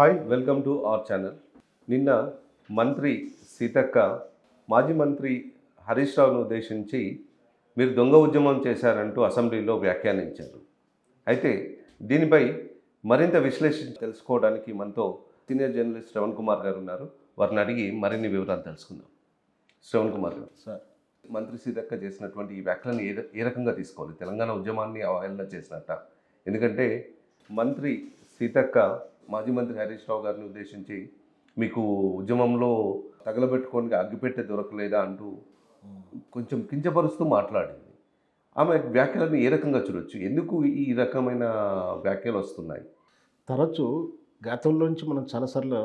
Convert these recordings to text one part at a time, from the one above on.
Hi welcome to our channel. నిన్న మంత్రి సీతక్క మాజీ మంత్రి హరీష్ రావును ఉద్దేశించి మీరు దొంగ ఉద్యమం చేశారంటూ అసెంబ్లీలో వ్యాఖ్యానించారు. అయితే దీనిపై మరింత విశ్లేషణ తెలుసుకోవడానికి మనతో సీనియర్ జర్నలిస్ట్ శ్రవణ్ కుమార్ గారు ఉన్నారు. వారిని అడిగి మరిన్ని వివరాలు తెలుసుకుందాం. శ్రవణ్ కుమార్ గారు, సార్, మంత్రి సీతక్క చేసినటువంటి ఈ వ్యాఖ్యలను ఏ రకంగా తీసుకోవాలి? తెలంగాణ ఉద్యమాన్ని అవహేళన చేసినట్ట? ఎందుకంటే మంత్రి సీతక్క మాజీ మంత్రి హరీష్ రావు గారిని ఉద్దేశించి మీకు ఉద్యమంలో తగలబెట్టుకొని అగ్గిపెట్టే దొరకలేదా అంటూ కొంచెం కించపరుస్తూ మాట్లాడింది. ఆమె వ్యాఖ్యలను ఏ రకంగా చూడొచ్చు? ఎందుకు ఈ రకమైన వ్యాఖ్యలు వస్తున్నాయి? తరచూ గతంలోంచి మనం చాలాసార్లు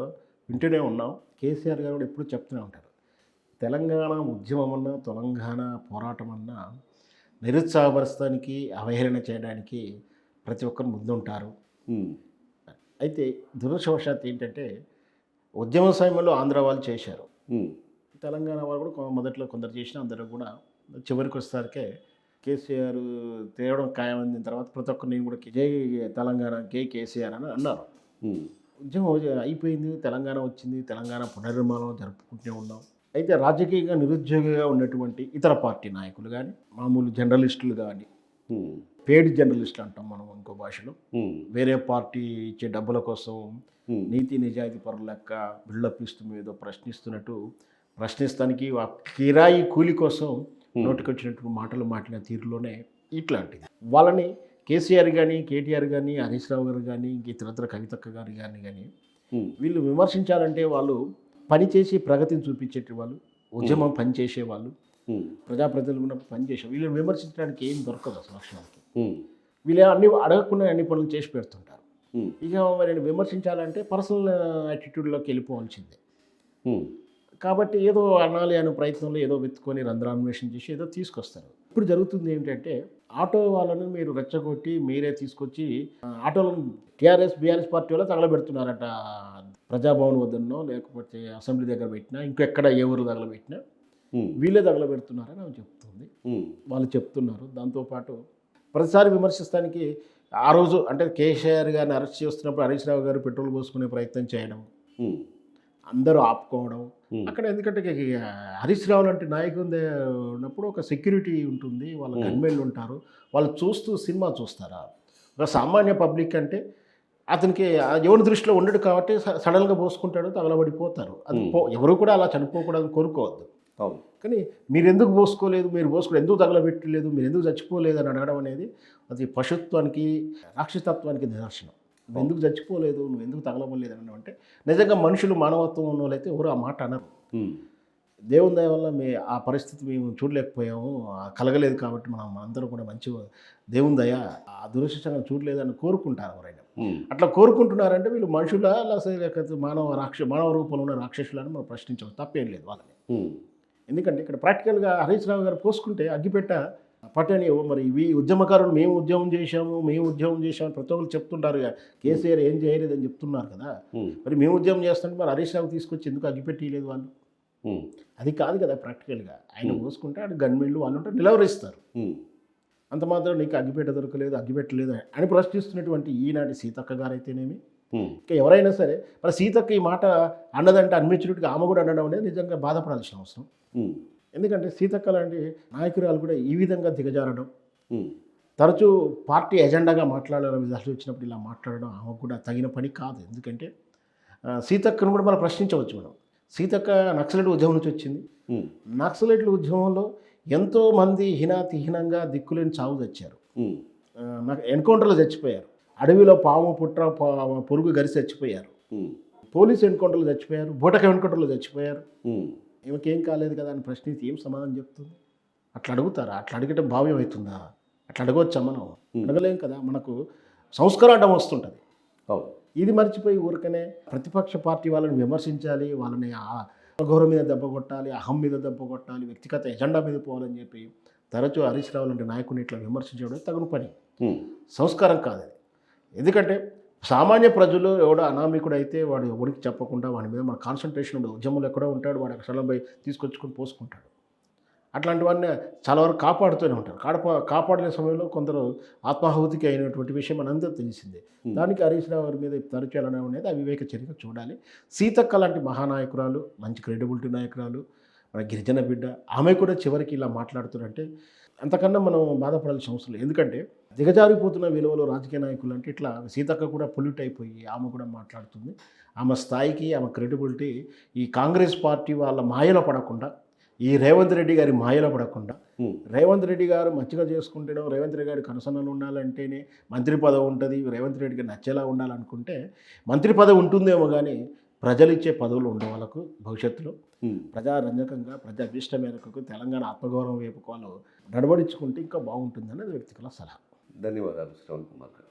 వింటూనే ఉన్నాం. కేసీఆర్ గారు కూడా ఎప్పుడు చెప్తూనే ఉంటారు, తెలంగాణ ఉద్యమం అన్నా తెలంగాణ పోరాటం అన్నా నిరుత్సాహపరచడానికి అవహేళన చేయడానికి ప్రతి ఒక్కరు ముందుంటారు. అయితే దురదృష్టవశాత్తు ఏంటంటే ఉద్యమ సమయంలో ఆంధ్ర వాళ్ళు చేశారు, తెలంగాణ వాళ్ళు కూడా మొదట్లో కొందరు చేసిన అందరూ కూడా చివరికి వచ్చేసరికి కేసీఆర్ తేవడం ఖాయమైన తర్వాత ప్రతి ఒక్కరు నేను కూడా జై తెలంగాణ కే కేసీఆర్ అని అన్నారు. ఉద్యమం అయిపోయింది, తెలంగాణ వచ్చింది, తెలంగాణ పునర్నిర్మాణం జరుపుకుంటూనే ఉన్నాం. అయితే రాజకీయంగా నిరుద్యోగిగా ఉన్నటువంటి ఇతర పార్టీ నాయకులు కానీ, మామూలు జర్నలిస్టులు కానీ, పేడ్ జర్నలిస్టులు అంటాం మనం ఇంకో భాషలో, వేరే పార్టీ ఇచ్చే డబ్బుల కోసం నీతి నిజాయితీ పరుల లెక్క బిల్డప్ ఇస్తూ ఏదో ప్రశ్నిస్తానికి కిరాయి కూలి కోసం నోటికొచ్చినటువంటి మాటలు మాట్లాడిన తీరులోనే ఇట్లాంటిది. వాళ్ళని కేసీఆర్ కానీ, కేటీఆర్ కానీ, హరీష్ రావు గారు కానీ, ఇంక ఇతరత్ర కవితక్క గారు కానీ వీళ్ళు విమర్శించాలంటే వాళ్ళు పనిచేసి ప్రగతిని చూపించేటి వాళ్ళు, ఉద్యమం పనిచేసేవాళ్ళు, ప్రజాప్రతినిధులు ఉన్నప్పుడు పనిచేసే వీళ్ళని విమర్శించడానికి ఏం దొరకదు అసలు లక్షణానికి. వీళ్ళు అన్ని అడగకుండా అన్ని పనులు చేసి పెడుతుంటారు. ఇక మరి విమర్శించాలంటే పర్సనల్ యాటిట్యూడ్లోకి వెళ్ళిపోవాల్సిందే. కాబట్టి ఏదో అనాలి అనే ప్రయత్నంలో ఏదో వెతుకొని రంధ్రాన్వేషణ చేసి ఏదో తీసుకొస్తారు. ఇప్పుడు జరుగుతుంది ఏంటంటే ఆటో వాళ్ళను మీరు రెచ్చగొట్టి మీరే తీసుకొచ్చి ఆటోలను బీఆర్ఎస్ పార్టీ వాళ్ళు తగలబెడుతున్నారట. ప్రజాభవన్ వద్దనో లేకపోతే అసెంబ్లీ దగ్గర పెట్టినా ఇంకెక్కడ ఏ ఊరు తగలబెట్టినా వీళ్ళే తగలబెడుతున్నారని ఆమె చెప్తుంది. వాళ్ళు చెప్తున్నారు. దాంతోపాటు ప్రతిసారి విమర్శిస్తానికి ఆ రోజు అంటే కేసీఆర్ గారిని అరెస్ట్ చేస్తున్నప్పుడు హరీష్ రావు గారు పెట్రోల్ పోసుకునే ప్రయత్నం చేయడం, అందరూ ఆపుకోవడం. అక్కడ ఎందుకంటే హరీష్ రావు లాంటి నాయకుడు ఉన్నప్పుడు ఒక సెక్యూరిటీ ఉంటుంది, వాళ్ళ గన్మెన్లు ఉంటారు, వాళ్ళు చూస్తూ సినిమా చూస్తారా? ఒక సామాన్య పబ్లిక్ అంటే అతనికి ఎవరి దృష్టిలో ఉండడు కాబట్టి సడన్గా పోసుకుంటాడు, తగలబడిపోతారు. అది ఎవరు కూడా అలా చనిపోకూడదని కోరుకోవద్దు. అవును. కానీ మీరు ఎందుకు పోసుకోలేదు, మీరు పోసుకోలేదు, ఎందుకు తగలబెట్టలేదు, మీరు ఎందుకు చచ్చిపోలేదు అని అడగడం అనేది అది పశుత్వానికి, రాక్షసత్వానికి నిదర్శనం. నువ్వు ఎందుకు చచ్చిపోలేదు, నువ్వు ఎందుకు తగలబడలేదు అని అంటే నిజంగా మనుషులు మానవత్వం ఉన్న వాళ్ళైతే ఎవరు ఆ మాట అనరు. దేవుని దయ వల్ల ఆ పరిస్థితి మేము చూడలేకపోయాము, కలగలేదు కాబట్టి మనం అందరూ కూడా మంచి దేవుని దయ ఆ దురదృష్టంగా చూడలేదని కోరుకుంటారు ఎవరైనా. అట్లా కోరుకుంటున్నారంటే వీళ్ళు మనుషుల లేకపోతే మానవ రూపంలో ఉన్న రాక్షసులని మనం ప్రశ్నించవచ్చు, తప్పేం లేదు వాళ్ళని. ఎందుకంటే ఇక్కడ ప్రాక్టికల్గా హరీష్ రావు గారు పోసుకుంటే అగ్గిపెట్ట పట్టని మరి ఇవి ఉద్యమకారులు మేము ఉద్యమం చేశాము ప్రతి ఒక్కరు చెప్తుంటారు. కేసీఆర్ ఏం చేయలేదని చెప్తున్నారు కదా, మరి మేము ఉద్యమం చేస్తుంటే మరి హరీష్ రావు తీసుకొచ్చి ఎందుకు అగ్గిపెట్టలేదు వాళ్ళు? అది కాదు కదా ప్రాక్టికల్గా. ఆయన పోసుకుంటే ఆడు గన్మెన్లు వాళ్ళు ఉంటే నిలవరిస్తారు. అంత మాత్రం నీకు అగ్గిపెట్ట దొరకలేదు, అగ్గిపెట్టలేదు అని ప్రశ్నిస్తున్నటువంటి ఈనాటి సీతక్క గారు అయితేనేమి, ఇంకా ఎవరైనా సరే మరి సీతక్క ఈ మాట అన్నదంటే అన్మెచ్యూరిటీగా ఆమె కూడా అనడం అనేది నిజంగా బాధపడాల్సిన అవసరం. ఎందుకంటే సీతక్క లాంటి నాయకురాలు కూడా ఈ విధంగా దిగజారడం, తరచూ పార్టీ ఎజెండాగా మాట్లాడాలని విధాలు వచ్చినప్పుడు ఇలా మాట్లాడడం ఆమె కూడా తగిన పని కాదు. ఎందుకంటే సీతక్కను కూడా మనం ప్రశ్నించవచ్చు. మనం సీతక్క నక్సలైట్ ఉద్యమం నుంచి వచ్చింది. నక్సలైట్ల ఉద్యమంలో ఎంతోమంది హీనంగా దిక్కులేని చావు తెచ్చారు, ఎన్కౌంటర్లో చచ్చిపోయారు, అడవిలో పాము పుట్ర పొరుగు గరిసి చచ్చిపోయారు, పోలీసు ఎన్కౌంటర్లో చచ్చిపోయారు, బూటక ఎన్కౌంటర్లో చచ్చిపోయారు. ఈమెకేం కాలేదు కదా అని ప్రశ్నించి ఏం సమాధానం చెప్తుంది? అట్లా అడుగుతారా? అట్లా అడగటం భావ్యం అవుతుందా? అట్లా అడగవచ్చా? మనం అడగలేం కదా, మనకు సంస్కారం వస్తుంటుంది. ఇది మర్చిపోయి ఊరికనే ప్రతిపక్ష పార్టీ వాళ్ళని విమర్శించాలి, వాళ్ళని గౌరవం మీద దెబ్బ కొట్టాలి, అహం మీద దెబ్బ కొట్టాలి, వ్యక్తిగత ఎజెండా మీద పోవాలని చెప్పి తరచూ హరీష్ రావు లాంటి నాయకుని ఇట్లా విమర్శించడం తగిన పని, సంస్కారం కాదు అది. ఎందుకంటే సామాన్య ప్రజలు ఎవడో అనామికుడు అయితే వాడు ఎవరికి చెప్పకుండా వాడి మీద మన కాన్సన్ట్రేషన్ ఉండదు. ఉద్యమంలో ఎక్కడో ఉంటాడు, వాడు అక్షరం పోయి తీసుకొచ్చుకొని పోసుకుంటాడు. అట్లాంటివన్నీ చాలా వరకు కాపాడుతూనే ఉంటారు. కాపాడే సమయంలో కొందరు ఆత్మాహుతికి అయినటువంటి విషయం మనందరూ తెలిసిందే. దానికి హరీష్ రావు గారి మీద తరచు వెళ్ళడం అనేది అవివేక చర్యగా చూడాలి. సీతక్క లాంటి మహానాయకురాలు, మంచి క్రెడిబిలిటీ నాయకురాలు, మన గిరిజన బిడ్డ, ఆమె కూడా చివరికి ఇలా మాట్లాడుతున్నారంటే అంతకన్నా మనం బాధపడాల్సిన అవసరం లేదు. ఎందుకంటే దిగజారిపోతున్న విలువలు రాజకీయ నాయకులు అంటే ఇట్లా సీతక్క కూడా పొల్యూట్ అయిపోయి ఆమె కూడా మాట్లాడుతుంది. ఆమె స్థాయికి, ఆమె క్రెడిబిలిటీ ఈ కాంగ్రెస్ పార్టీ వాళ్ళ మాయలో పడకుండా, ఈ రేవంత్ రెడ్డి గారి మాయలో పడకుండా, రేవంత్ రెడ్డి గారు మంచిగా చేసుకుంటేనో, రేవంత్ రెడ్డి గారి కనసనలు ఉండాలంటేనే మంత్రి పదవి ఉంటుంది, రేవంత్ రెడ్డి గారు నచ్చేలా ఉండాలనుకుంటే మంత్రి పదవి ఉంటుందేమో కానీ ప్రజలు ఇచ్చే పదవులు ఉండే వాళ్ళకు భవిష్యత్తులో ప్రజారంజకంగా ప్రజాభీష్ట మేరకు తెలంగాణ ఆత్మగౌరవం వైపు వాళ్ళు నడవడించుకుంటే ఇంకా బాగుంటుందనేది వ్యక్తిగత సలహా. ధన్యవాదాలు శ్రవణ్ కుమార్ గారు.